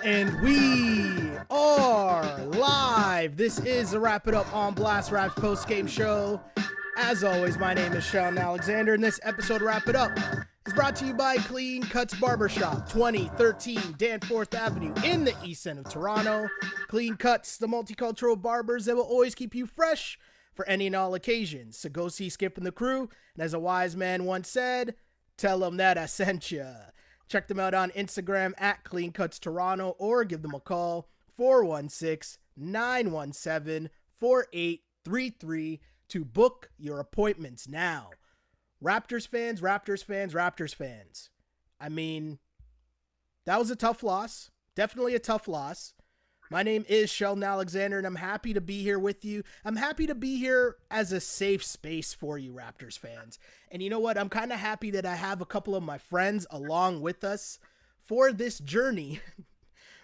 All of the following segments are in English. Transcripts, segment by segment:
And we are live. This is the Wrap It Up on Blast Raps Postgame show. As always, my name is Sheldon Alexander, and this episode of Wrap It Up is brought to you by Clean Cuts Barbershop, 2013 Danforth Avenue in the East End of Toronto. Clean Cuts, the multicultural barbers that will always keep you fresh for any and all occasions. So go see Skip and the crew, and as a wise man once said, tell them that I sent ya. Check them out on Instagram at Clean Cuts Toronto or give them a call, 416-917-4833 to book your appointments now. Raptors fans, Raptors fans, Raptors fans. I mean, that was a tough loss. Definitely a tough loss. My name is Sheldon Alexander, and I'm happy to be here with you. I'm happy to be here as a safe space for you, Raptors fans. And you know what? I'm kind of happy that I have a couple of my friends along with us for this journey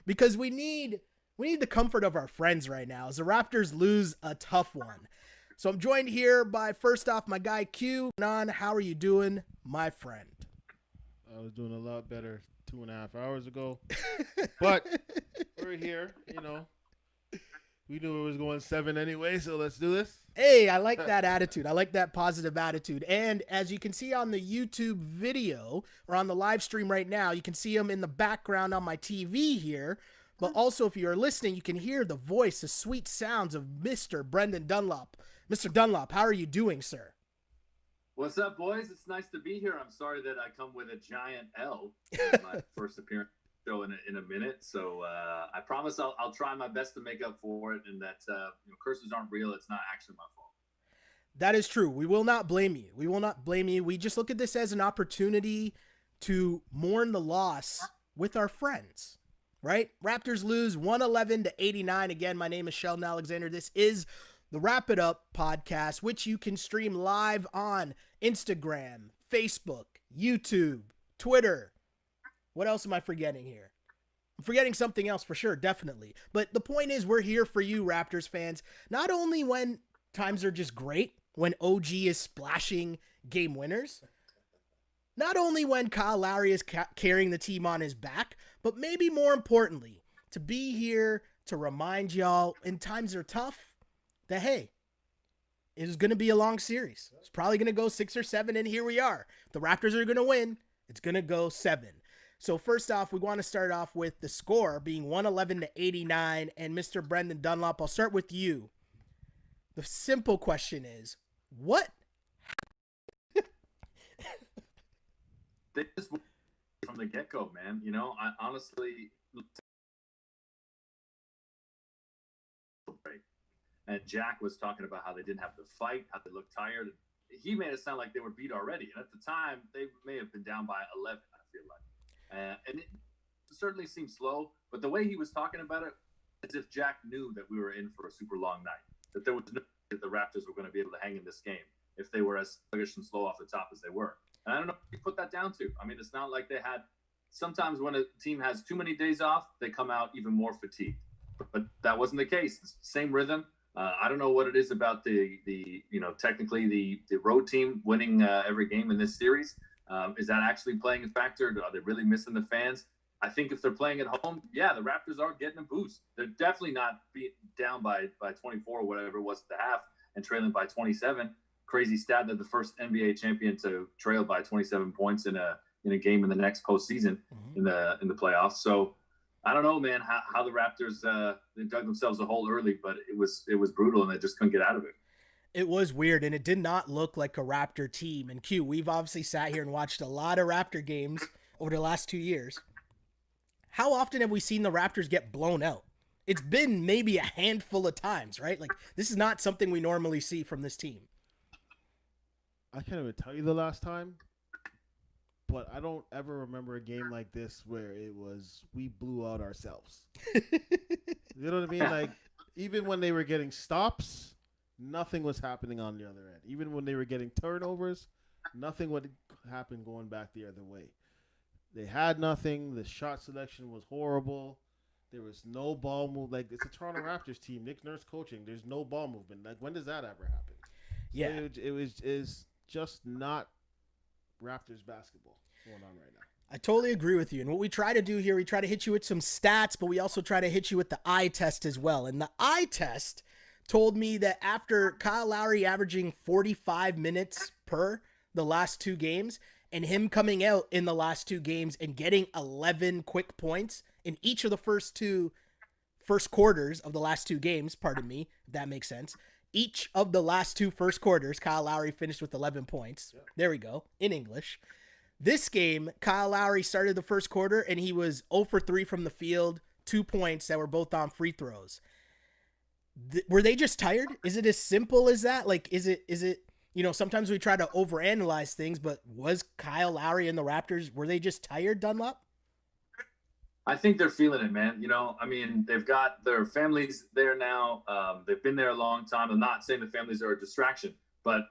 because we need the comfort of our friends right now as the Raptors lose a tough one. So I'm joined here by, first off, my guy Q. Non, how are you doing, my friend? I was doing a lot better 2.5 hours ago, but we're here, you know. We knew it was going 7 anyway, so let's do this. Hey, I like that attitude. I like that positive attitude. And as you can see on the YouTube video or on the live stream right now, you can see him in the background on my TV here. But also, if you're listening, you can hear the voice, the sweet sounds of Mr. Brendan Dunlop. Mr. Dunlop, how are you doing, sir? What's up, boys? It's nice to be here. I'm sorry that I come with a giant L in my first appearance show in a minute. So I promise I'll try my best to make up for it, and that curses aren't real. It's not actually my fault. That is true. We will not blame you. We will not blame you. We just look at this as an opportunity to mourn the loss with our friends, right? Raptors lose 111-89. Again, my name is Sheldon Alexander. This is the Wrap It Up podcast, which you can stream live on Instagram, Facebook, YouTube, Twitter. What else am I forgetting here? I'm forgetting something else for sure, definitely. But the point is, we're here for you, Raptors fans, not only when times are just great, when OG is splashing game winners, not only when Kyle Lowry is carrying the team on his back, but maybe more importantly, to be here to remind y'all in times are tough, that, hey, it is going to be a long series. It's probably going to go 6 or 7, and here we are. The Raptors are going to win. It's going to go 7. So first off, we want to start off with the score being 111-89, and Mr. Brendan Dunlop, I'll start with you. The simple question is, what? They just from the get-go, man. You know, I honestly... And Jack was talking about how they didn't have to fight, how they looked tired. He made it sound like they were beat already. And at the time, they may have been down by 11, I feel like. And it certainly seemed slow. But the way he was talking about it, as if Jack knew that we were in for a super long night, that there was no way that the Raptors were going to be able to hang in this game if they were as sluggish and slow off the top as they were. And I don't know what you put that down to. I mean, it's not like they had – sometimes when a team has too many days off, they come out even more fatigued. But that wasn't the case. It's the same rhythm. I don't know what it is about the technically the road team winning every game in this series. Is that actually playing a factor? Are they really missing the fans? I think if they're playing at home, yeah, the Raptors are getting a boost. They're definitely not being down by 24 or whatever it was at the half and trailing by 27. Crazy stat that the first NBA champion to trail by 27 points in a game in the next postseason in the playoffs. So I don't know, man, how the Raptors they dug themselves a hole early, but it was brutal and they just couldn't get out of it. It was weird, and it did not look like a Raptor team. And Q, we've obviously sat here and watched a lot of Raptor games over the last 2 years. How often have we seen the Raptors get blown out? It's been maybe a handful of times, right? Like, this is not something we normally see from this team. I can't even tell you the last time, but I don't ever remember a game like this where it was we blew out ourselves. You know what I mean? Like, even when they were getting stops, nothing was happening on the other end. Even when they were getting turnovers, nothing would happen going back the other way. They had nothing. The shot selection was horrible. There was no ball move. Like, it's a Toronto Raptors team. Nick Nurse coaching. There's no ball movement. Like, when does that ever happen? Yeah. So it's just not Raptors basketball going on right now. I totally agree with you. And what we try to do here, we try to hit you with some stats, but we also try to hit you with the eye test as well. And the eye test told me that after Kyle Lowry averaging 45 minutes per the last 2 games, and him coming out in the last 2 games and getting 11 quick points in each of the first quarters of the last 2 games, pardon me, if that makes sense. Each of the last 2 first quarters, Kyle Lowry finished with 11 points. There we go, in English. This game, Kyle Lowry started the first quarter and he was 0 for 3 from the field, 2 points that were both on free throws. Were they just tired? Is it as simple as that? Like, is it, you know, sometimes we try to overanalyze things, but was Kyle Lowry and the Raptors, were they just tired, Dunlop? I think they're feeling it, man. You know, I mean, they've got their families there now. They've been there a long time. I'm not saying the families are a distraction, but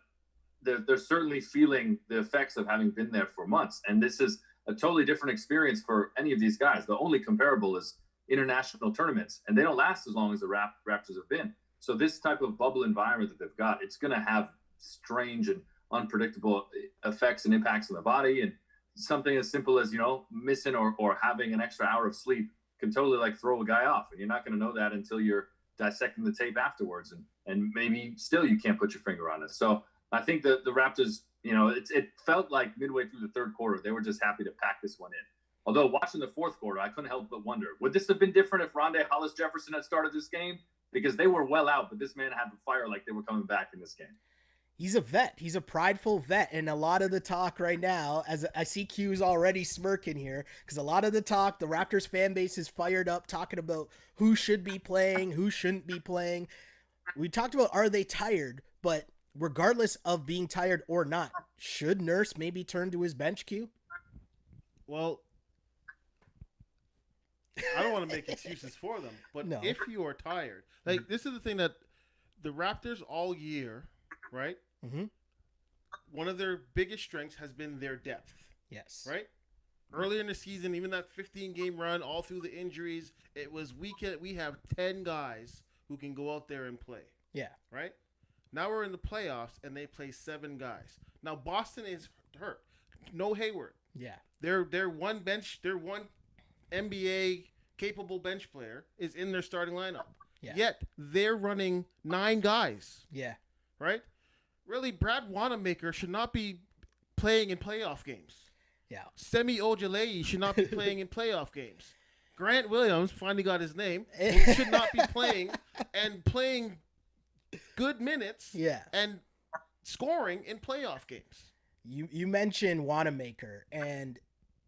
they're certainly feeling the effects of having been there for months. And this is a totally different experience for any of these guys. The only comparable is international tournaments, and they don't last as long as the Raptors have been. So this type of bubble environment that they've got, it's going to have strange and unpredictable effects and impacts on the body. And something as simple as, you know, missing or having an extra hour of sleep can totally like throw a guy off. And you're not going to know that until you're dissecting the tape afterwards. And maybe still you can't put your finger on it. So I think that the Raptors, you know, it felt like midway through the third quarter, they were just happy to pack this one in. Although watching the fourth quarter, I couldn't help but wonder, would this have been different if Rondé Hollis-Jefferson had started this game? Because they were well out, but this man had the fire like they were coming back in this game. He's a vet. He's a prideful vet. And a lot of the talk right now, as I see Q's already smirking here, because a lot of the talk, the Raptors fan base is fired up talking about who should be playing, who shouldn't be playing. We talked about, are they tired? But regardless of being tired or not, should Nurse maybe turn to his bench, Q? Well, I don't want to make excuses for them, but No. if you are tired, like this is the thing that the Raptors all year, right? Mm-hmm. One of their biggest strengths has been their depth, Yes. right? Earlier in the season, even that 15-game run, all through the injuries, it was we have 10 guys who can go out there and play. Yeah. Right? Now we're in the playoffs, and they play 7 guys. Now Boston is hurt. No Hayward. Yeah. Their one NBA capable bench player is in their starting lineup. Yeah. Yet they're running 9 guys. Yeah. Right? Really, Brad Wanamaker should not be playing in playoff games. Yeah. Semi Ojeleye should not be playing in playoff games. Grant Williams finally got his name. Should not be playing good minutes. Yeah. And scoring in playoff games. You mentioned Wanamaker, and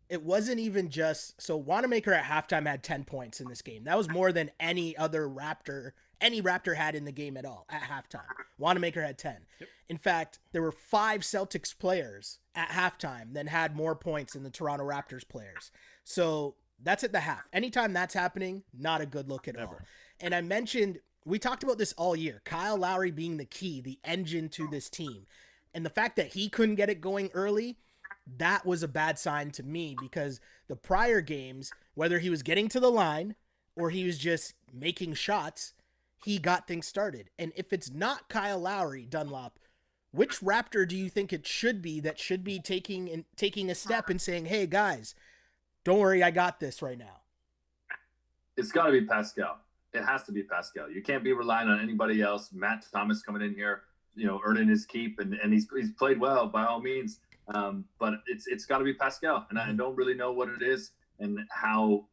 it wasn't even just so Wanamaker at halftime had 10 points in this game. That was more than any Raptor had in the game at all at halftime. Wanamaker had 10. Yep. In fact, there were 5 Celtics players at halftime that had more points than the Toronto Raptors players. So that's at the half. Anytime that's happening, not a good look at all. And I mentioned, we talked about this all year, Kyle Lowry being the key, the engine to this team. And the fact that he couldn't get it going early, that was a bad sign to me, because the prior games, whether he was getting to the line or he was just making shots, he got things started. And if it's not Kyle Lowry, Dunlop, which Raptor do you think it should be that should be taking a step and saying, hey guys, don't worry, I got this right now? It's got to be Pascal. It has to be Pascal. You can't be relying on anybody else. Matt Thomas coming in here, you know, earning his keep, and he's played well by all means. But it's got to be Pascal, and I don't really know what it is and how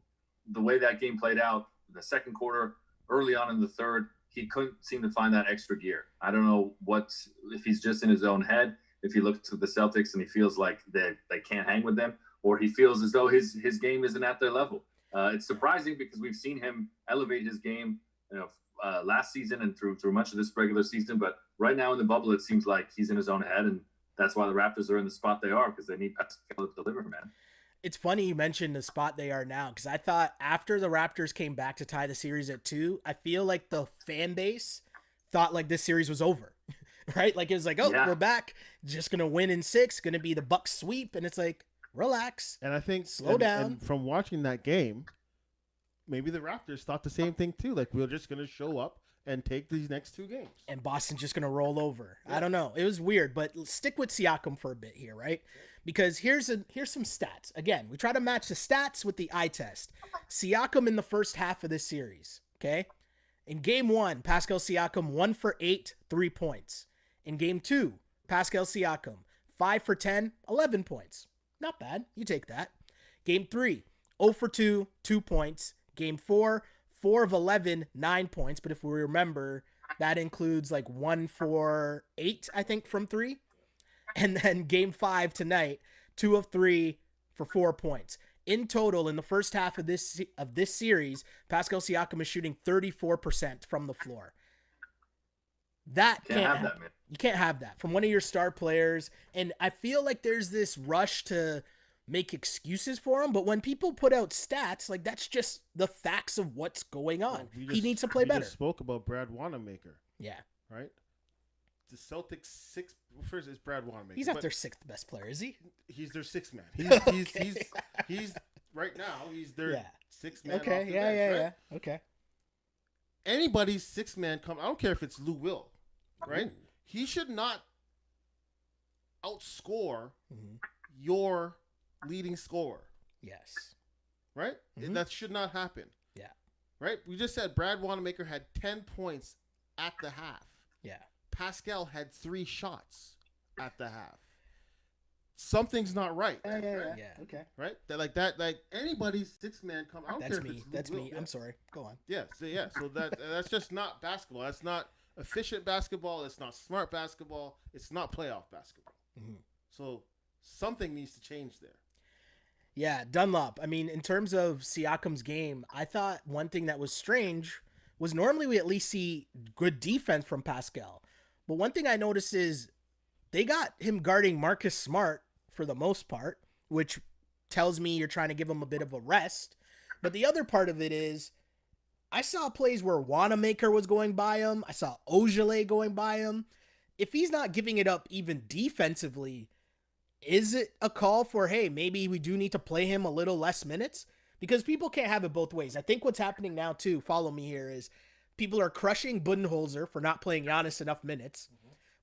the way that game played out. The second quarter, early on in the third, he couldn't seem to find that extra gear. I don't know if he's just in his own head, if he looks at the Celtics and he feels like they can't hang with them, or he feels as though his game isn't at their level. It's surprising because we've seen him elevate his game, you know, last season and through much of this regular season. But right now in the bubble, it seems like he's in his own head, and that's why the Raptors are in the spot they are, because they need Pascal to deliver, man. It's funny you mentioned the spot they are now, because I thought after the Raptors came back to tie the series at 2, I feel like the fan base thought like this series was over, right? Like it was like, oh, yeah, we're back, just going to win in 6, going to be the Bucks sweep. And it's like, relax. And I think, slow down. And from watching that game, maybe the Raptors thought the same thing too. Like, we're just going to show up and take these next 2 games. And Boston's just going to roll over. Yeah. I don't know. It was weird, but stick with Siakam for a bit here, right? Because here's some stats. Again, we try to match the stats with the eye test. Siakam in the first half of this series, okay? In game 1, Pascal Siakam 1 for 8, 3 points. In game 2, Pascal Siakam 5 for 10, 11 points. Not bad. You take that. Game 3, 0 for 2, 2 points. Game 4, 4 of 11, 9 points. But if we remember, that includes like 1 for 8, I think, from 3. And then game 5 tonight, 2 of 3 for 4 points. In total, in the first half of this series, Pascal Siakam is shooting 34% from the floor. That can't have that, man. You can't have that from one of your star players. And I feel like there's this rush to make excuses for him. But when people put out stats, like that's just the facts of what's going on. He needs to play better. Just spoke about Brad Wanamaker. Yeah. Right? The Celtics first is Brad Wanamaker. He's not their 6th best player, is he? He's their 6th man. He's right now. He's their 6th man. Okay, off the bench, right? Okay. Anybody's 6th man come. I don't care if it's Lou Will, right? Ooh. He should not outscore your leading scorer. Yes. Right? That should not happen. Yeah. Right? We just said Brad Wanamaker had 10 points at the half. Yeah. Pascal had 3 shots at the half. Something's not right. Yeah. Okay. Right? Like anybody's 6th man come. I don't care if it's That's Lou me. Will. I'm sorry. Go on. Yeah. So that's just not basketball. That's not efficient basketball. It's not smart basketball. It's not playoff basketball. So something needs to change there. Yeah, Dunlop. I mean, in terms of Siakam's game, I thought one thing that was strange was normally we at least see good defense from Pascal. But one thing I noticed is they got him guarding Marcus Smart for the most part, which tells me you're trying to give him a bit of a rest. But the other part of it is I saw plays where Wanamaker was going by him. I saw Ojale going by him. If he's not giving it up even defensively, is it a call for, hey, maybe we do need to play him a little less minutes? Because people can't have it both ways. I think what's happening now, too, follow me here, is people are crushing Budenholzer for not playing Giannis enough minutes.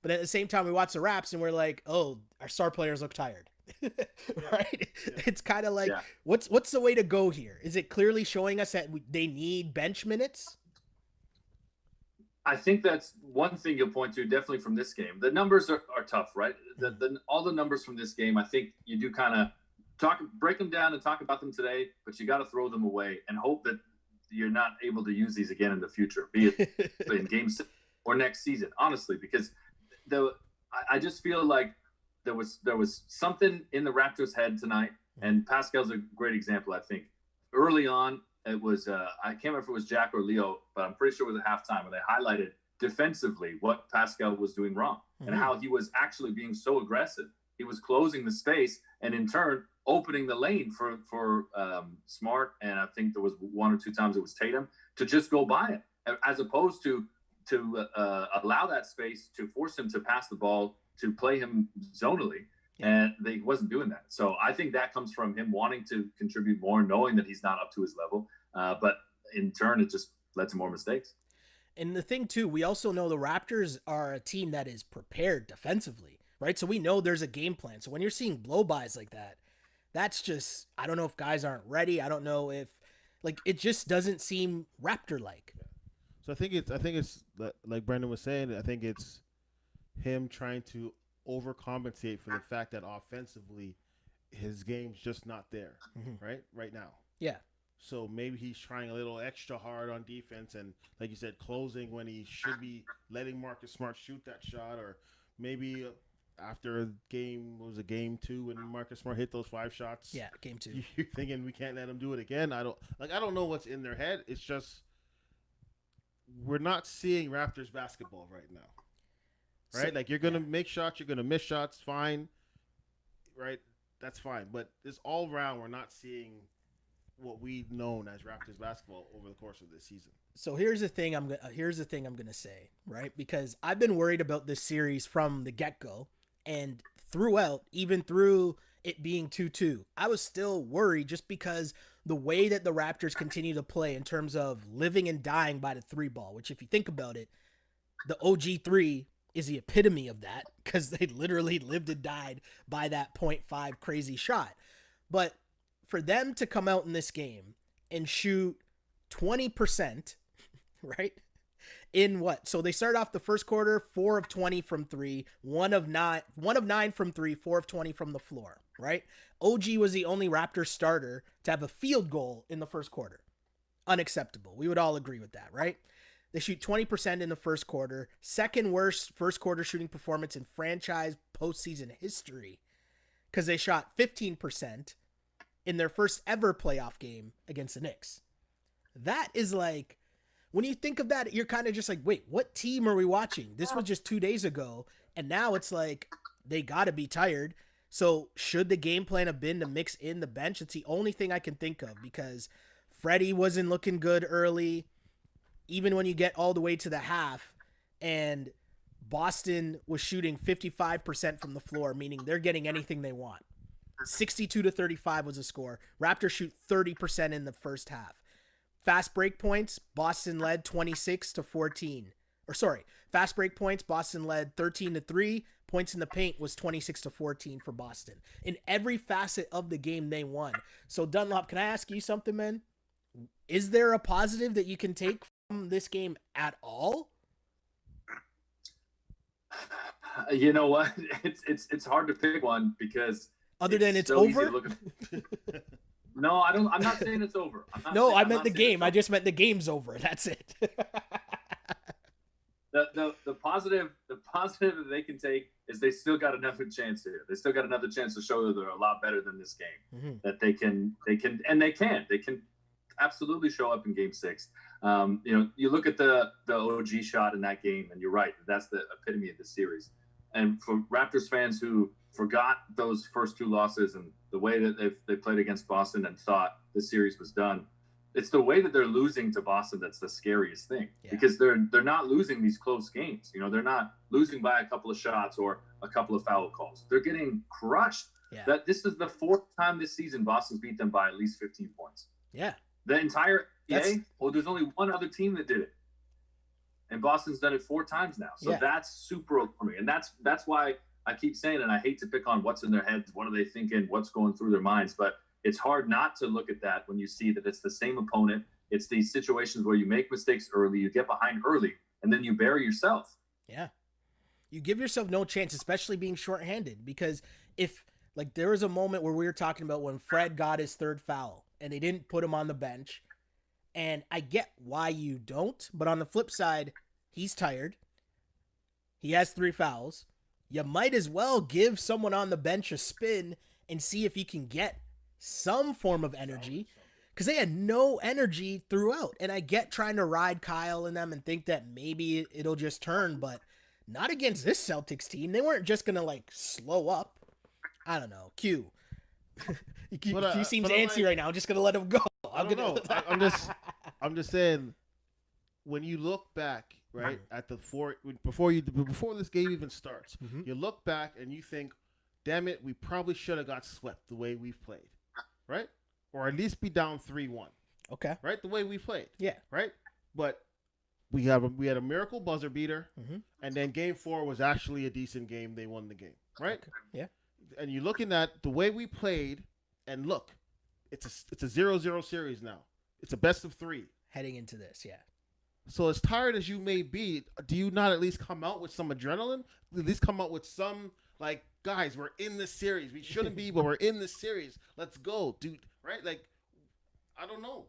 But at the same time, we watch the Raps and we're like, oh, our star players look tired. Right? Yeah. It's kind of like, what's the way to go here? Is it clearly showing us that they need bench minutes? I think that's one thing you'll point to definitely from this game. The numbers are tough, right? All the numbers from this game, I think you do kind of break them down and talk about them today, but you got to throw them away and hope that you're not able to use these again in the future, be it in game 6 or next season, honestly, because I just feel like there was something in the Raptors' head tonight, and Pascal's a great example, I think. Early on, it was I can't remember if it was Jack or Leo, but I'm pretty sure it was at halftime where they highlighted defensively what Pascal was doing wrong and how he was actually being so aggressive. He was closing the space and in turn opening the lane for Smart, and I think there was 1 or 2 times it was Tatum, to just go by him, as opposed to allow that space to force him to pass the ball, to play him zonally. And he wasn't doing that. So I think that comes from him wanting to contribute more, knowing that he's not up to his level. But in turn, it just led to more mistakes. And the thing, too, we also know the Raptors are a team that is prepared defensively, right? So we know there's a game plan. So when you're seeing blow-bys like that, that's just, I don't know if guys aren't ready. I don't know if, like, it just doesn't seem Raptor-like. So I think it's like Brendan was saying, I think it's him trying to overcompensate for the fact that offensively his game's just not there right now. Yeah. So maybe he's trying a little extra hard on defense and, like you said, closing when he should be letting Marcus Smart shoot that shot, or maybe after game 2 when Marcus Smart hit those 5 shots. Yeah, game 2. You're thinking we can't let him do it again. I don't know what's in their head. It's just we're not seeing Raptors basketball right now. Right? So, like, you're going to make shots, you're going to miss shots, fine. Right? That's fine. But this all round, we're not seeing what we've known as Raptors basketball over the course of this season. So here's the thing I'm going to say, right? Because I've been worried about this series from the get-go, and throughout, even through it being 2-2, I was still worried just because the way that the Raptors continue to play in terms of living and dying by the 3 ball, which if you think about it, the OG 3 is the epitome of that because they literally lived and died by that 0.5 crazy shot. But for them to come out in this game and shoot 20%, right? In what? So they started off the first quarter, 4 of 20 from 3, 1 of 9 from 3, 4 of 20 from the floor, right? OG was the only Raptors starter to have a field goal in the first quarter. Unacceptable. We would all agree with that, right? They shoot 20% in the first quarter, second worst first quarter shooting performance in franchise postseason history because they shot 15% in their first ever playoff game against the Knicks. That is like, when you think of that, you're kind of just like, wait, what team are we watching? This was just 2 days ago, and now it's like they got to be tired. So should the game plan have been to mix in the bench? It's the only thing I can think of because Freddie wasn't looking good early, even when you get all the way to the half, and Boston was shooting 55% from the floor, meaning they're getting anything they want. 62-35 was the score. Raptors shoot 30% in the first half. Fast break points, Boston led 26-14. Fast break points, Boston led 13-3. Points in the paint was 26-14 for Boston. In every facet of the game, they won. So Dunlop, can I ask you something, man? Is there a positive that you can take from this game at all? You know what? It's hard to pick one because other than it's so easy to over. look at. No, I don't. I'm not saying it's over. I meant the game. I just meant the game's over. That's it. The positive that they can take is they still got another chance here. They still got another chance to show that they're a lot better than this game. Mm-hmm. That they can absolutely show up in Game 6. You look at the OG shot in that game, and you're right. That's the epitome of the series. And for Raptors fans who forgot those first 2 losses and the way that they played against Boston and thought the series was done, it's the way that they're losing to Boston that's the scariest thing. Yeah. Because they're not losing these close games. They're not losing by a couple of shots or a couple of foul calls. They're getting crushed. Yeah. That this is the 4th time this season Boston's beat them by at least 15 points. Yeah. The entire NBA, there's only one other team that did it. And Boston's done it 4 times now. So that's super alarming. And that's why I keep saying, and I hate to pick on what's in their heads, what are they thinking, what's going through their minds, but it's hard not to look at that when you see that it's the same opponent. It's these situations where you make mistakes early, you get behind early, and then you bury yourself. Yeah. You give yourself no chance, especially being shorthanded, because if, like, there was a moment where we were talking about when Fred got his 3rd foul and they didn't put him on the bench, and I get why you don't, but on the flip side, he's tired. He has 3 fouls. You might as well give someone on the bench a spin and see if you can get some form of energy, because they had no energy throughout. And I get trying to ride Kyle and them and think that maybe it'll just turn, but not against this Celtics team. They weren't just going to like slow up. I don't know. Q. Q seems antsy right now. I'm just going to let him go. I'm just saying, when you look back, right, at before this game even starts, you look back and you think, damn it, we probably should have got swept the way we've played, right? Or at least be down 3-1. Okay. Right? The way we played. Yeah. Right? But we had a miracle buzzer beater, and then Game 4 was actually a decent game. They won the game, right? Okay. Yeah. And you're looking at the way we played, and look, it's a 0-0 series now. It's a best of 3. Heading into this, yeah. So as tired as you may be, do you not at least come out with some adrenaline? At least come out with some, like, guys, we're in this series. We shouldn't be, but we're in this series. Let's go, dude. Right? Like, I don't know.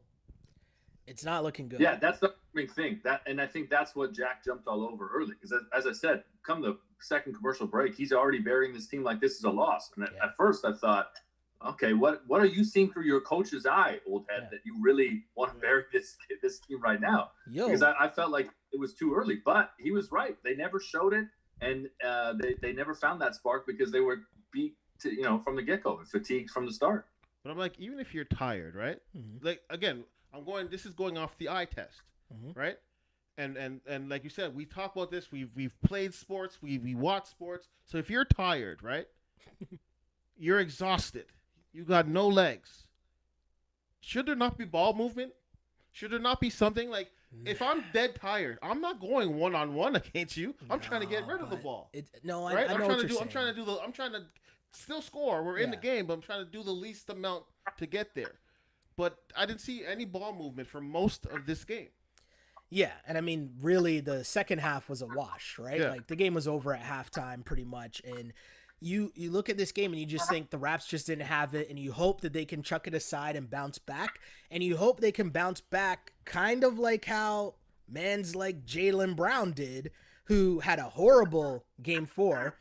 It's not looking good. Yeah, that's the big thing. And I think that's what Jack jumped all over early. Because as I said, come the second commercial break, he's already burying this team like this is a loss. And at first I thought, okay, what are you seeing through your coach's eye, old head, that you really want to bury this team right now? Because I felt like it was too early. But he was right. They never showed it, and they never found that spark because they were beat from the get-go and fatigued from the start. But I'm like, even if you're tired, right? Like, again, this is going off the eye test, right? And like you said, we talk about this. We've played sports. We watch sports. So if you're tired, right? You're exhausted. You got no legs. Should there not be ball movement? Should there not be something like if I'm dead tired, I'm not going 1-on-1 against you. I'm trying to get rid of the ball. I know what you're saying. I'm trying to still score. We're in the game, but I'm trying to do the least amount to get there. But I didn't see any ball movement for most of this game. Yeah, and I mean, really, the second half was a wash, right? Yeah. Like, the game was over at halftime pretty much, and you look at this game and you just think the Raps just didn't have it, and you hope that they can chuck it aside and bounce back, and you hope they can bounce back kind of like how mans like Jaylen Brown did, who had a horrible game 4,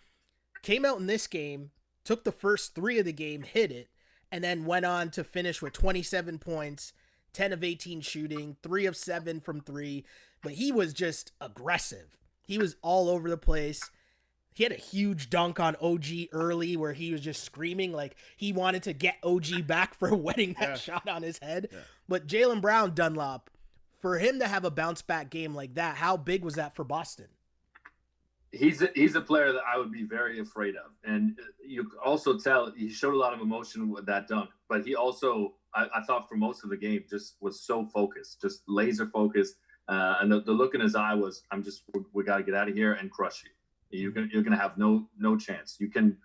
came out in this game, took the first 3 of the game, hit it, and then went on to finish with 27 points, 10 of 18 shooting, 3 of 7 from 3, but he was just aggressive. He was all over the place. He had a huge dunk on OG early where he was just screaming like he wanted to get OG back for wetting that shot on his head. Yeah. But Jaylen Brown, Dunlop, for him to have a bounce back game like that, how big was that for Boston? He's a player that I would be very afraid of. And you also tell he showed a lot of emotion with that dunk, but he also, I thought for most of the game, just was so focused, just laser focused. And the look in his eye was, we got to get out of here and crush you. You're gonna have no chance. You can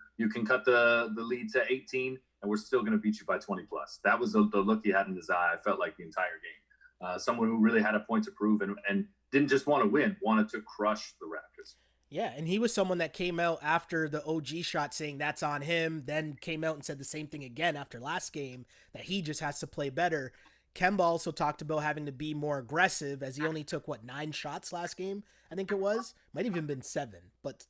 cut the lead to 18, and we're still gonna beat you by 20 plus. That was the look he had in his eye. I felt like the entire game. Someone who really had a point to prove and didn't just want to win, wanted to crush the Raptors. Yeah, and he was someone that came out after the OG shot saying that's on him, then came out and said the same thing again after last game, that he just has to play better. Kemba also talked about having to be more aggressive as he only took, 9 shots last game, I think it was? Might even been 7. But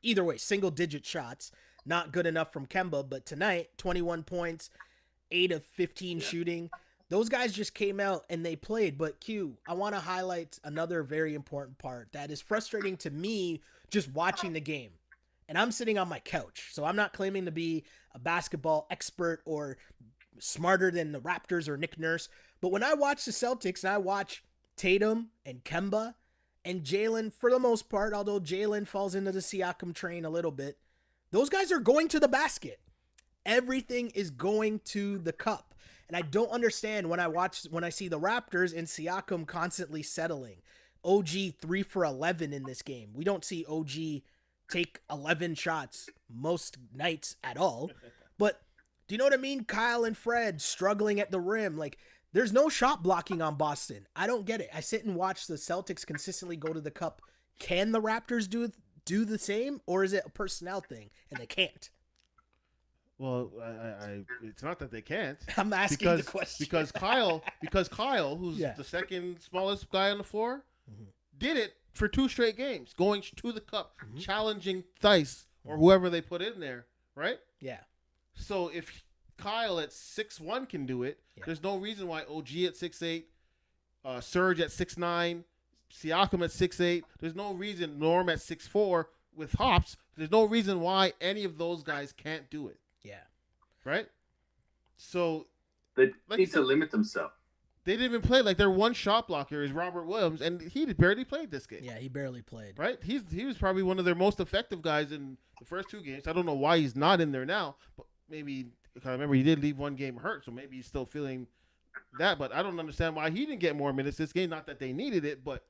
either way, single-digit shots. Not good enough from Kemba, but tonight, 21 points, 8 of 15 shooting. Those guys just came out and they played. But Q, I want to highlight another very important part that is frustrating to me just watching the game. And I'm sitting on my couch, so I'm not claiming to be a basketball expert or smarter than the Raptors or Nick Nurse. But when I watch the Celtics and I watch Tatum and Kemba and Jaylen, for the most part, although Jaylen falls into the Siakam train a little bit, those guys are going to the basket. Everything is going to the cup. And I don't understand when I see the Raptors and Siakam constantly settling. OG 3 for 11 in this game. We don't see OG take 11 shots most nights at all. But do you know what I mean? Kyle and Fred struggling at the rim. Like, there's no shot blocking on Boston. I don't get it. I sit and watch the Celtics consistently go to the cup. Can the Raptors do the same, or is it a personnel thing and they can't? Well, it's not that they can't. I'm asking the question. Because Kyle, who's the second smallest guy on the floor, did it for 2 straight games, going to the cup, challenging Theis or whoever they put in there, right? Yeah. So if Kyle at 6'1" can do it, there's no reason why OG at 6'8", Serge at 6'9", Siakam at 6'8". There's no reason Norm at 6'4" with hops. There's no reason why any of those guys can't do it. Yeah. Right? So they need to limit themselves. They didn't even play. Like, their one shot blocker is Robert Williams, and he barely played this game. Yeah, he barely played. Right? He was probably one of their most effective guys in the first 2 games. I don't know why he's not in there now, but maybe, because I remember he did leave 1 game hurt, so maybe he's still feeling that. But I don't understand why he didn't get more minutes this game. Not that they needed it, but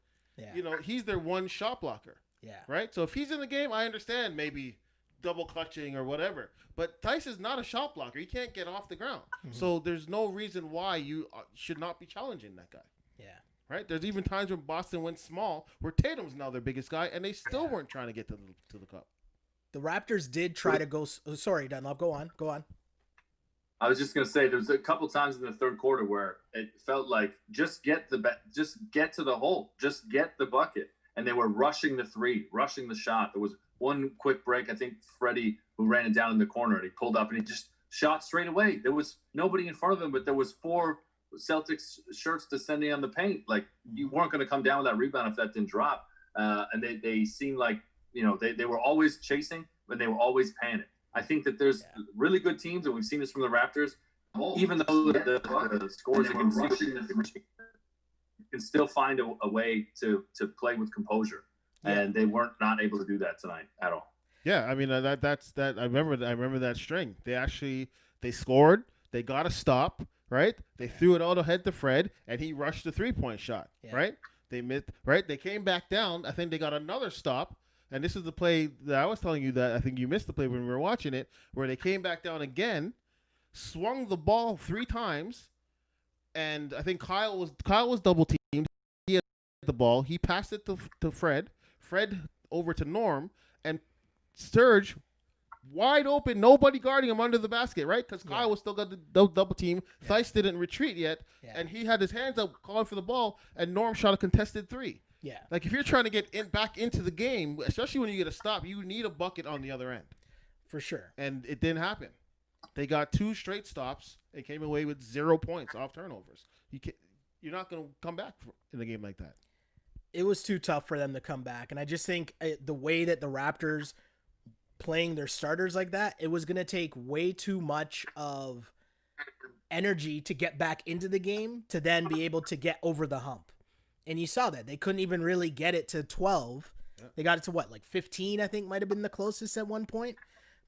he's their one shot blocker. Yeah. Right? So if he's in the game, I understand maybe double clutching or whatever. But Theis is not a shot blocker. He can't get off the ground. So there's no reason why you should not be challenging that guy. Yeah. Right? There's even times when Boston went small where Tatum's now their biggest guy, and they still weren't trying to get to the cup. The Raptors did try to go. Sorry, Dunlop. Go on. I was just gonna say there was a couple times in the third quarter where it felt like just get to the hole, just get the bucket, and they were rushing the 3, rushing the shot. There was one quick break. I think Freddie, who ran it down in the corner, and he pulled up and he just shot straight away. There was nobody in front of him, but there was 4 Celtics shirts descending on the paint. Like, you weren't going to come down with that rebound if that didn't drop. And they seemed like, they were always chasing, but they were always panicked. I think that there's really good teams, and we've seen this from the Raptors. Even though the scores you can still find a way to play with composure. And they weren't not able to do that tonight at all. Yeah, I mean that's that. I remember that string. They scored. They got a stop. Right. They threw it all ahead to Fred, and he rushed the 3-point shot. Yeah. Right. They missed, right? They came back down. I think they got another stop. And this is the play that I was telling you that I think you missed the play when we were watching it, where they came back down again, swung the ball 3 times, and I think Kyle was double teamed. He had the ball. He passed it to Fred. Fred over to Norm, and Serge wide open, nobody guarding him under the basket, right? Because Kyle was still got the double team. Theis didn't retreat yet, and he had his hands up calling for the ball, and Norm shot a contested 3. Yeah. Like, if you're trying to get back into the game, especially when you get a stop, you need a bucket on the other end. For sure. And it didn't happen. They got 2 straight stops and came away with 0 points off turnovers. You're not going to come back in a game like that. It was too tough for them to come back. And I just think the way that the Raptors playing their starters like that, it was going to take way too much of energy to get back into the game to then be able to get over the hump. And you saw that. They couldn't even really get it to 12. Yeah. They got it to what, like 15, I think might have been the closest at one point.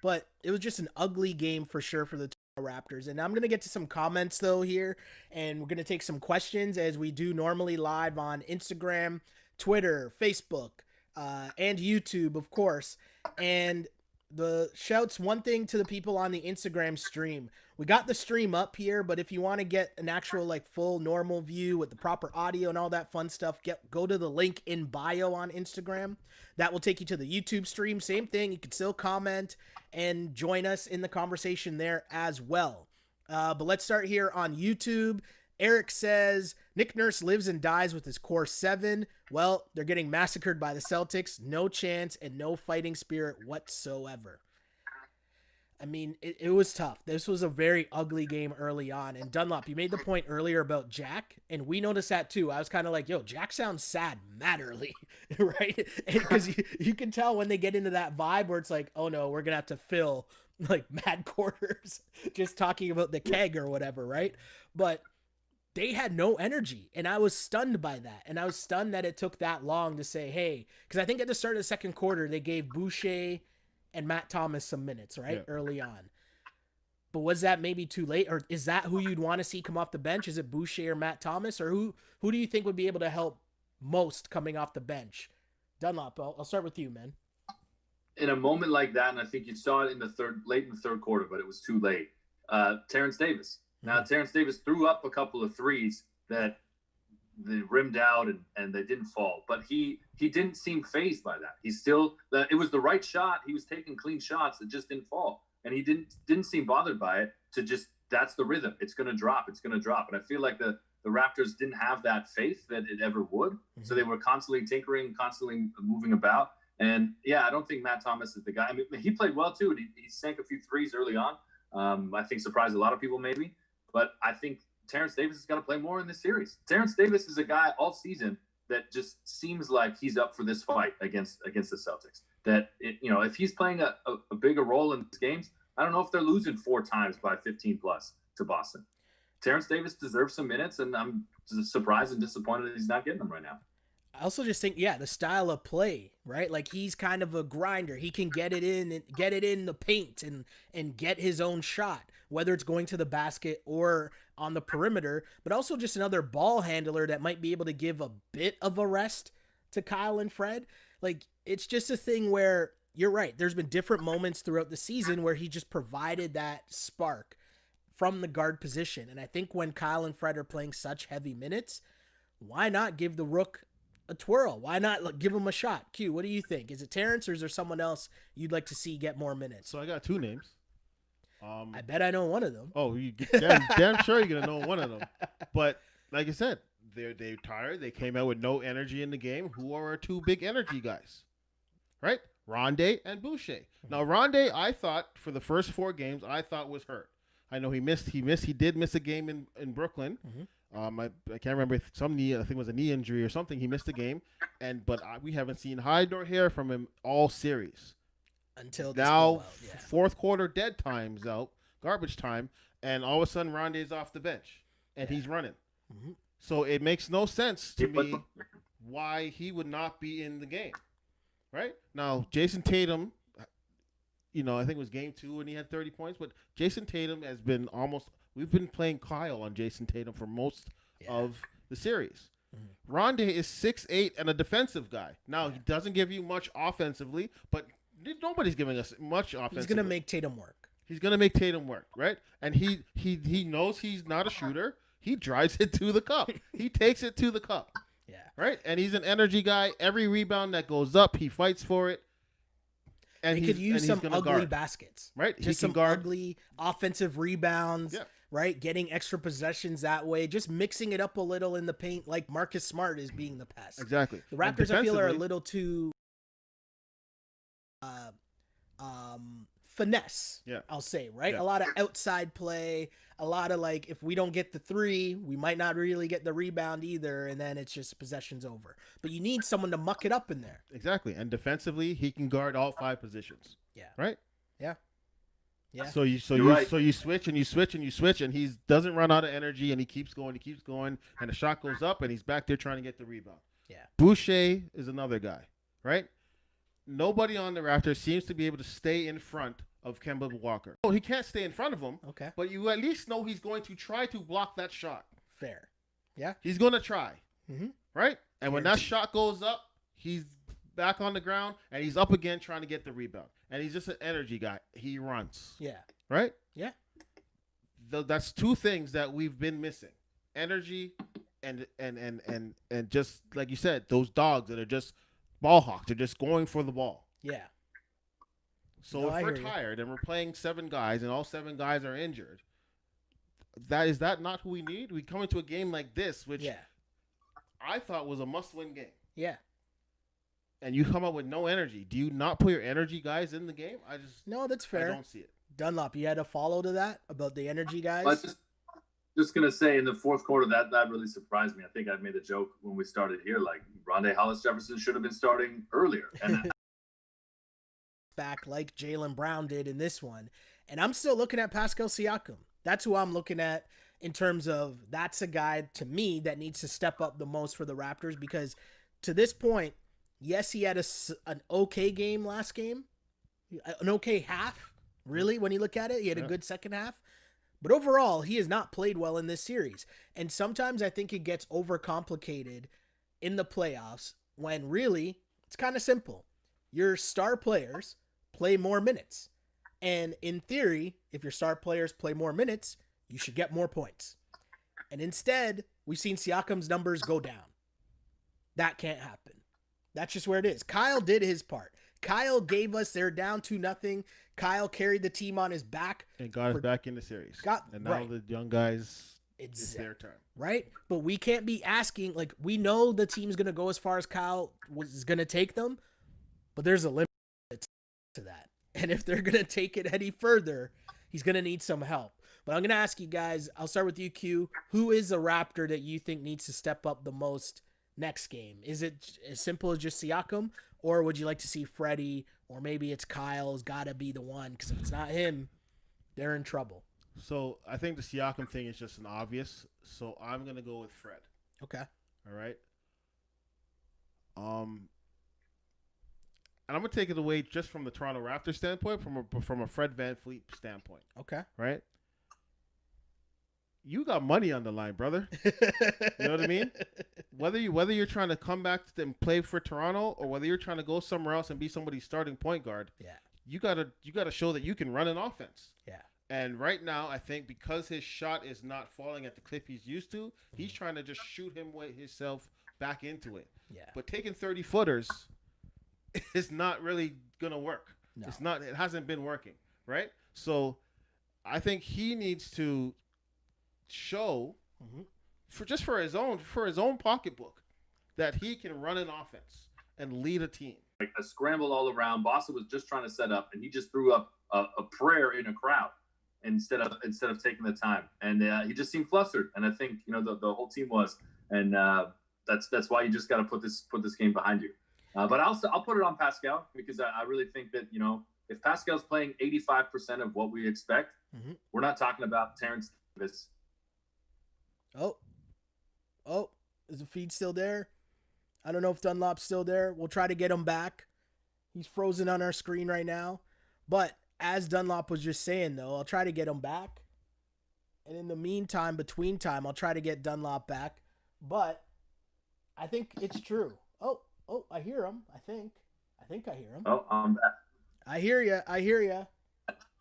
But it was just an ugly game for sure for the Raptors. And I'm going to get to some comments, though, here. And we're going to take some questions as we do normally live on Instagram, Twitter, Facebook, and YouTube, of course. And the shouts, one thing to the people on the Instagram stream. We got the stream up here, but if you want to get an actual like full normal view with the proper audio and all that fun stuff, go to the link in bio on Instagram. That will take you to the YouTube stream. Same thing. You can still comment and join us in the conversation there as well. But let's start here on YouTube. Eric says, Nick Nurse lives and dies with his core 7. Well, they're getting massacred by the Celtics. No chance and no fighting spirit whatsoever. I mean, it was tough. This was a very ugly game early on. And Dunlop, you made the point earlier about Jack, and we noticed that too. I was kind of like, yo, Jack sounds sad mad early, right? Because you can tell when they get into that vibe where it's like, oh no, we're going to have to fill like mad quarters just talking about the keg or whatever, right? But they had no energy, and I was stunned by that. And I was stunned that it took that long to say, hey, because I think at the start of the second quarter, they gave Boucher and Matt Thomas some minutes, right? Yeah. Early on. But was that maybe too late? Or is that who you'd want to see come off the bench? Is it Boucher or Matt Thomas? Or who do you think would be able to help most coming off the bench? Dunlop, I'll start with you, man. In a moment like that, and I think you saw it late in the third quarter, but it was too late. Terrence Davis. Now, Terrence Davis threw up a couple of threes that they rimmed out and they didn't fall, but he didn't seem fazed by that. It was the right shot. He was taking clean shots that just didn't fall, and he didn't seem bothered by it. That's the rhythm. It's going to drop. It's going to drop. And I feel like the Raptors didn't have that faith that it ever would. Mm-hmm. So they were constantly tinkering, constantly moving about. And yeah, I don't think Matt Thomas is the guy. I mean, he played well too. And he sank a few threes early on. I think surprised a lot of people maybe, but I think Terrence Davis has got to play more in this series. Terrence Davis is a guy all season that just seems like he's up for this fight against the Celtics. That if he's playing a bigger role in these games, I don't know if they're losing 4 times by 15 plus to Boston. Terrence Davis deserves some minutes, and I'm just surprised and disappointed that he's not getting them right now. I also just think, the style of play, right? Like he's kind of a grinder. He can get it in the paint and get his own shot, whether it's going to the basket or on the perimeter, but also just another ball handler that might be able to give a bit of a rest to Kyle and Fred. Like it's just a thing where you're right. There's been different moments throughout the season where he just provided that spark from the guard position. And I think when Kyle and Fred are playing such heavy minutes, why not give the Rook a twirl? Why not give him a shot? Q, what do you think? Is it Terrence or is there someone else you'd like to see get more minutes? So I got 2 names. I bet I know one of them. Oh, damn sure you're going to know one of them. But like I said, they're tired. They came out with no energy in the game. Who are our 2 big energy guys? Right? Rondé and Boucher. Now, Rondé, I thought, for the first 4 games, I thought was hurt. I know he did miss a game in Brooklyn. Mm-hmm. I can't remember some knee. I think it was a knee injury or something. He missed a game, but we haven't seen hide nor hair from him all series until this now. Fourth quarter, dead time's out, garbage time, and all of a sudden Rondé's off the bench and he's running. Mm-hmm. So it makes no sense to me why he would not be in the game. Right now, Jason Tatum. I think it was game 2 when he had 30 points, but Jason Tatum has been we've been playing Kyle on Jason Tatum for most of the series. Rondae is 6'8" and a defensive guy. Now, he doesn't give you much offensively, but nobody's giving us much offensively. He's going to make Tatum work. He's going to make Tatum work, right? And he knows he's not a shooter. He drives it to the cup. He takes it to the cup. Yeah. Right? And he's an energy guy. Every rebound that goes up, he fights for it. And he could use some ugly guard. baskets. Right? Just some ugly offensive rebounds. Yeah. Right? Getting extra possessions that way. Just mixing it up a little in the paint like Marcus Smart is being the pest. Exactly. The Raptors, I feel, are a little too finesse, I'll say, right? A lot of outside play, a lot of like, if we don't get the three, we might not really get the rebound either, and then it's just possession's over. But you need someone to muck it up in there. Exactly. And defensively, he can guard all 5 positions. Yeah. Right? Yeah. Yeah. So you switch and you switch and you switch, and he doesn't run out of energy, and he keeps going, and the shot goes up, and he's back there trying to get the rebound. Yeah. Boucher is another guy, right? Nobody on the Raptors seems to be able to stay in front of Kemba Walker. Oh, he can't stay in front of him. Okay. But you at least know he's going to try to block that shot. Fair. Yeah. He's going to try. Mm-hmm. Right? And when that shot goes up, he's back on the ground, and he's up again trying to get the rebound. And he's just an energy guy. He runs. Yeah. Right? Yeah. That's 2 things that we've been missing. Energy and just, like you said, those dogs that are just ball hawks. They're just going for the ball. Yeah. So if we're tired and we're playing 7 guys and all 7 guys are injured, is that not who we need? We come into a game like this, which I thought was a must-win game. Yeah. And you come up with no energy. Do you not put your energy guys in the game? No, that's fair. I don't see it. Dunlop, you had a follow to that about the energy guys? Well, just gonna say in the fourth quarter that really surprised me. I think I made a joke when we started here, like Rondae Hollis Jefferson should have been starting earlier. And back like Jaylen Brown did in this one. And I'm still looking at Pascal Siakam. That's who I'm looking at in terms of that's a guy to me that needs to step up the most for the Raptors, because to this point, yes, he had an okay game last game, an okay half, really, when you look at it. He had a good second half. But overall, he has not played well in this series. And sometimes I think it gets overcomplicated in the playoffs when really it's kind of simple. Your star players play more minutes. And in theory, if your star players play more minutes, you should get more points. And instead, we've seen Siakam's numbers go down. That can't happen. That's just where it is. Kyle did his part. Kyle gave us, they're down 2-0. Kyle carried the team on his back. And got us back in the series. And now the young guys, it's their turn. Right? But we can't be asking, like, we know the team's going to go as far as Kyle is going to take them, but there's a limit to that. And if they're going to take it any further, he's going to need some help. But I'm going to ask you guys, I'll start with you, Q. Who is a Raptor that you think needs to step up the most next game? Is it as simple as just Siakam, or would you like to see Freddie, or maybe it's Kyle's got to be the one? Because if it's not him, they're in trouble. So I think the Siakam thing is just an obvious. So I'm going to go with Fred. Okay. All right. And I'm going to take it away just from the Toronto Raptors standpoint, from a Fred VanVleet standpoint. Okay. Right? You got money on the line, brother. You know what I mean? Whether you're trying to come back and play for Toronto, or whether you're trying to go somewhere else and be somebody's starting point guard, you gotta show that you can run an offense. Yeah. And right now, I think because his shot is not falling at the clip he's used to, he's trying to just shoot himself back into it. Yeah. But taking 30-footers is not really gonna work. No. It's not. It hasn't been working, right? So I think he needs to show for his own pocketbook that he can run an offense and lead a team. Like a scramble all around. Boston was just trying to set up, and he just threw up a prayer in a crowd instead of taking the time. And he just seemed flustered. And I think the whole team was. And that's why you just got to put this game behind you. But I'll put it on Pascal, because I really think that if Pascal's playing 85% of what we expect, we're not talking about Terrence Davis. Oh, is the feed still there? I don't know if Dunlop's still there. We'll try to get him back. He's frozen on our screen right now. But as Dunlop was just saying, though, I'll try to get him back. And in the meantime, between time, I'll try to get Dunlop back. But I think it's true. Oh, I hear him. I think I hear him. Oh, I'm back. I hear you.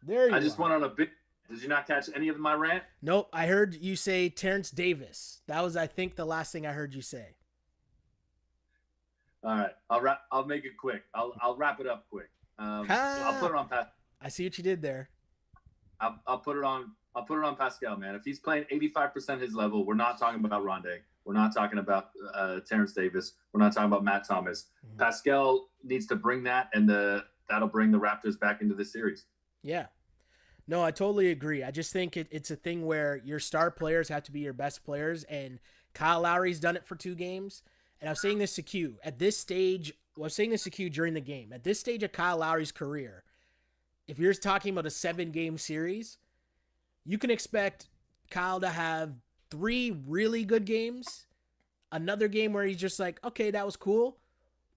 There you I just are. went on a big. Did you not catch any of my rant? Nope. I heard you say Terrence Davis. That was, I think, the last thing I heard you say. All right, I'll make it quick. I'll wrap it up quick. I'll put it on I see what you did there. I'll put it on Pascal, man. If he's playing 85% his level, we're not talking about Rondé. We're not talking about Terrence Davis. We're not talking about Matt Thomas. Mm-hmm. Pascal needs to bring that, and that'll bring the Raptors back into the series. Yeah. No, I totally agree. I just think it's a thing where your star players have to be your best players, and Kyle Lowry's done it for 2 games. And I was saying this to Q. At this stage, I was saying this to Q during the game. At this stage of Kyle Lowry's career, if you're talking about a 7-game series, you can expect Kyle to have 3 really good games, another game where he's just like, okay, that was cool.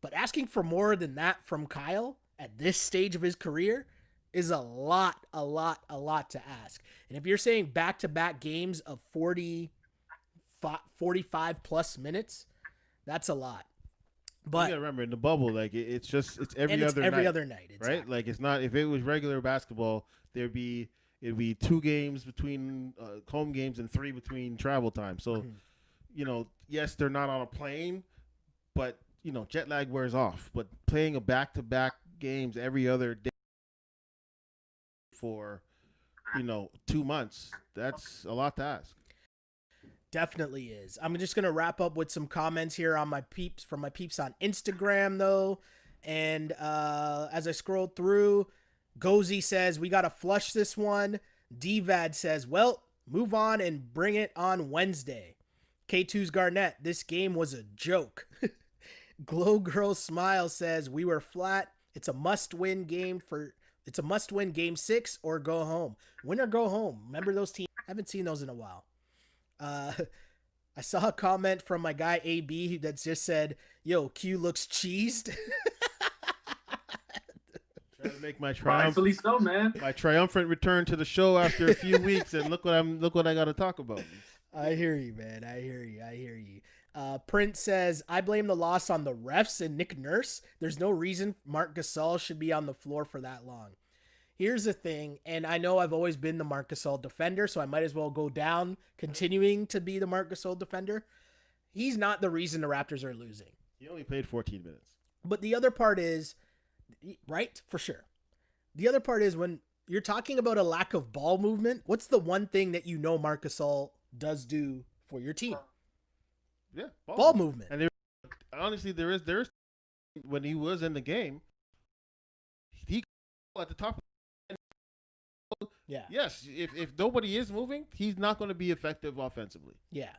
But asking for more than that from Kyle at this stage of his career is a lot to ask. And if you're saying back-to-back games of 45 plus minutes, that's a lot. But you gotta remember, in the bubble, like it's every other night, exactly. Right? Like it's not, if it was regular basketball, it'd be 2 games between home games and 3 between travel time. So, yes, they're not on a plane, but jet lag wears off. But playing a back-to-back games every other day for 2 months, that's a lot to ask. Definitely is. I'm just going to wrap up with some comments here on my peeps, from my peeps on Instagram, though. And as I scroll through, Gozy says, we got to flush this one. DVAD says, well, move on and bring it on Wednesday. K2's Garnett, this game was a joke. Glow Girl Smile says, we were flat. It's a must-win game game 6 or go home. Win or go home. Remember those teams? I haven't seen those in a while. I saw a comment from my guy AB that just said, yo, Q looks cheesed. Trying to make my rightfully so, man. My triumphant return to the show after a few weeks, and look what I got to talk about. I hear you, man. I hear you. Prince says, I blame the loss on the refs and Nick Nurse. There's no reason Marc Gasol should be on the floor for that long. Here's the thing, and I know I've always been the Marc Gasol defender, so I might as well go down continuing to be the Marc Gasol defender. He's not the reason the Raptors are losing. He only played 14 minutes. But the other part is, right, for sure. The other part is, when you're talking about a lack of ball movement, what's the one thing that Marc Gasol does do for your team? Yeah, ball movement. And honestly, there's when he was in the game, he at the top. Yeah. Yes, if nobody is moving, he's not going to be effective offensively. Yeah.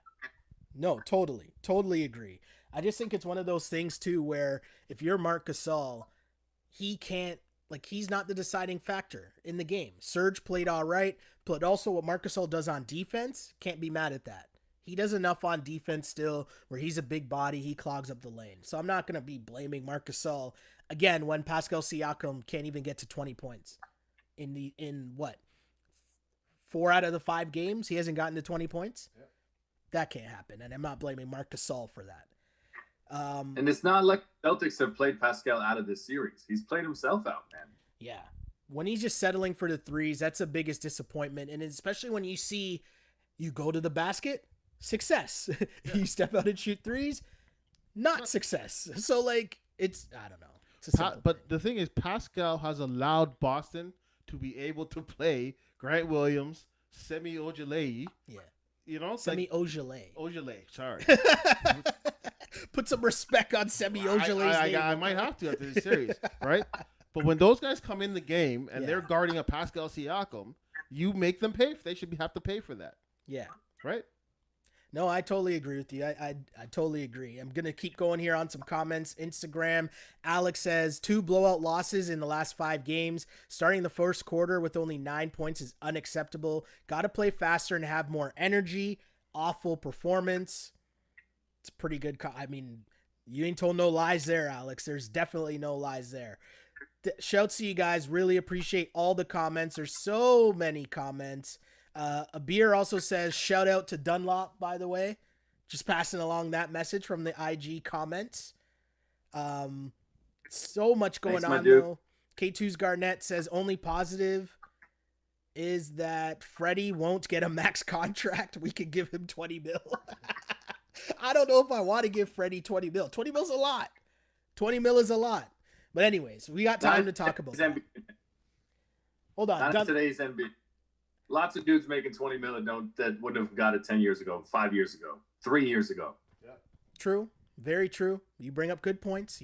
No, totally agree. I just think it's one of those things too where if you're Marc Gasol, he can't, he's not the deciding factor in the game. Serge played all right, but also what Marc Gasol does on defense, can't be mad at that. He does enough on defense still where he's a big body, he clogs up the lane. So I'm not going to be blaming Marc Gasol again when Pascal Siakam can't even get to 20 points. In what? 4 out of the 5 games, he hasn't gotten to 20 points. Yep. That can't happen, and I'm not blaming Marc Gasol for that. And it's not like Celtics have played Pascal out of this series. He's played himself out, man. Yeah. When he's just settling for the threes, that's the biggest disappointment. And especially when you see you go to the basket, success. Yeah. You step out and shoot threes, not success. So, it's, I don't know. But the thing is, Pascal has allowed Boston to be able to play Grant Williams, Semi Ojeleye. Yeah. Semi Ojeleye. Sorry. Put some respect on Semi Ojeleye's name. I might have to after this series, right? But when those guys come in the game and they're guarding a Pascal Siakam, you make them pay. They should have to pay for that. Yeah. Right? No, I totally agree with you. I totally agree. I'm going to keep going here on some comments. Instagram, Alex says, 2 blowout losses in the last 5 games. Starting the first quarter with only 9 points is unacceptable. Got to play faster and have more energy. Awful performance. It's pretty good. I mean, you ain't told no lies there, Alex. There's definitely no lies there. Shouts to you guys. Really appreciate all the comments. There's so many comments. Abir also says, shout out to Dunlop, by the way. Just passing along that message from the IG comments. So much going on, though. K2's Garnett says only positive is that Freddie won't get a max contract. We could give him 20 mil. I don't know if I want to give Freddie 20 mil. 20 mil's a lot. 20 mil is a lot. But anyways, we got time to talk about that. Hold on. Not today's NBA. Lots of dudes making 20 mil that wouldn't have got it 10 years ago, 5 years ago, 3 years ago. Yeah. True. Very true. You bring up good points.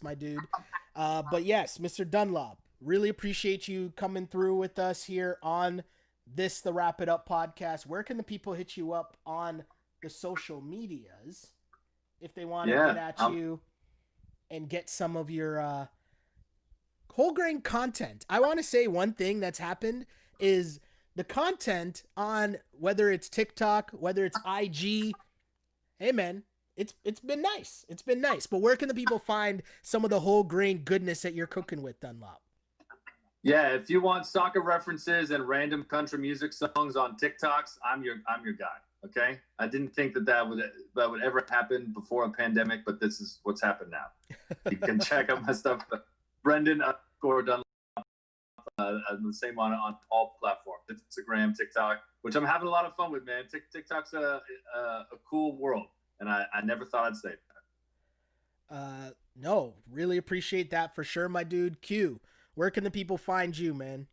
My dude. But yes, Mr. Dunlop, really appreciate you coming through with us here on the Wrap It Up podcast. Where can the people hit you up on the social medias if they want to get at you and get some of your whole grain content? I want to say one thing that's happened is the content on whether it's TikTok, whether it's IG. Hey man, it's been nice. It's been nice. But where can the people find some of the whole grain goodness that you're cooking with, Dunlop? Yeah, if you want soccer references and random country music songs on TikToks, I'm your guy. Okay, I didn't think that would ever happen before a pandemic, but this is what's happened now. You can check out my stuff, Brendan Dunlop, the same on all platforms, Instagram, TikTok, which I'm having a lot of fun with, man. TikTok's a cool world, and I never thought I'd say that. No, really appreciate that for sure, my dude. Q, where can the people find you, man?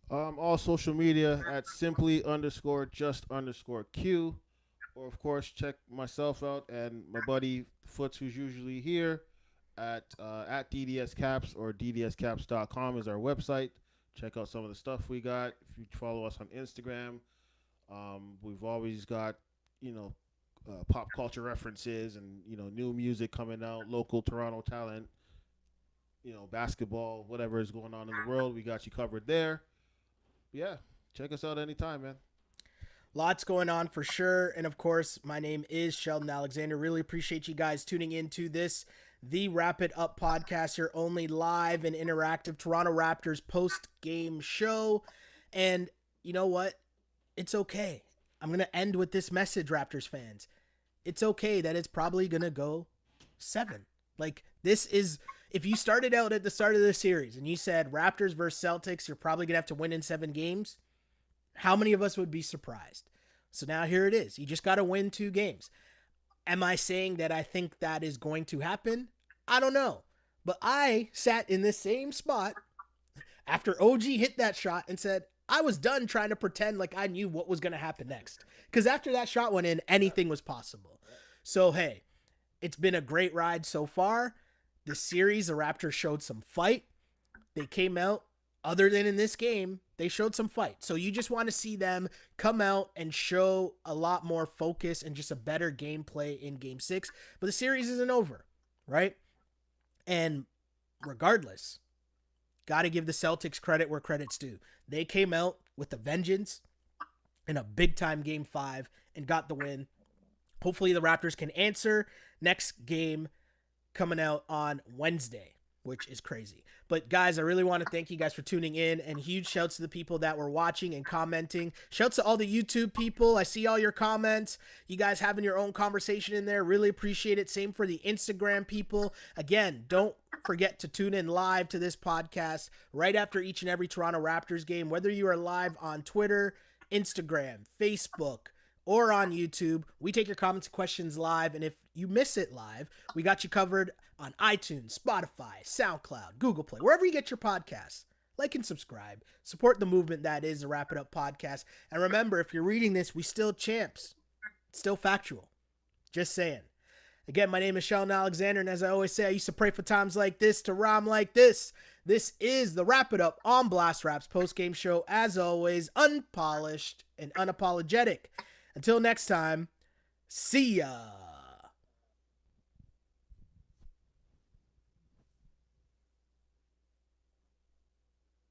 All social media at simply_just_Q. Or, of course, check myself out and my buddy Foots, who's usually here, at DDS Caps, or ddscaps.com is our website. Check out some of the stuff we got. If you follow us on Instagram, we've always got, pop culture references and, new music coming out, local Toronto talent, basketball, whatever is going on in the world. We got you covered there. Yeah, check us out anytime, man. Lots going on for sure. And of course, my name is Sheldon Alexander. Really appreciate you guys tuning into the Wrap It Up podcast, your only live and interactive Toronto Raptors post-game show. And you know what? It's okay. I'm going to end with this message, Raptors fans. It's okay that it's probably going to go 7. Like, this is... If you started out at the start of the series and you said Raptors versus Celtics, you're probably going to have to win in 7 games, how many of us would be surprised? So now here it is. You just got to win 2 games. Am I saying that I think that is going to happen? I don't know. But I sat in this same spot after OG hit that shot and said, I was done trying to pretend like I knew what was going to happen next. Because after that shot went in, anything was possible. So, hey, it's been a great ride so far. This series, the Raptors showed some fight. They came out, other than in this game, they showed some fight. So you just want to see them come out and show a lot more focus and just a better gameplay in Game 6. But the series isn't over, right? And regardless, got to give the Celtics credit where credit's due. They came out with a vengeance in a big-time Game 5 and got the win. Hopefully the Raptors can answer next game coming out on Wednesday, which is crazy. But guys, I really want to thank you guys for tuning in, and huge shouts to the people that were watching and commenting. Shouts to all the YouTube people. I see all your comments. You guys having your own conversation in there. Really appreciate it. Same for the Instagram people. Again, don't forget to tune in live to this podcast right after each and every Toronto Raptors game, whether you are live on Twitter, Instagram, Facebook, or on YouTube. We take your comments and questions live, and if you miss it live, we got you covered on iTunes, Spotify, SoundCloud, Google Play, wherever you get your podcasts. Like and subscribe. Support the movement that is the Wrap It Up podcast. And remember, if you're reading this, we still champs. It's still factual. Just saying. Again, my name is Sheldon Alexander, and as I always say, I used to pray for times like this to rhyme like this. This is the Wrap It Up on Blast Raps post-game show. As always, unpolished and unapologetic. Until next time, see ya.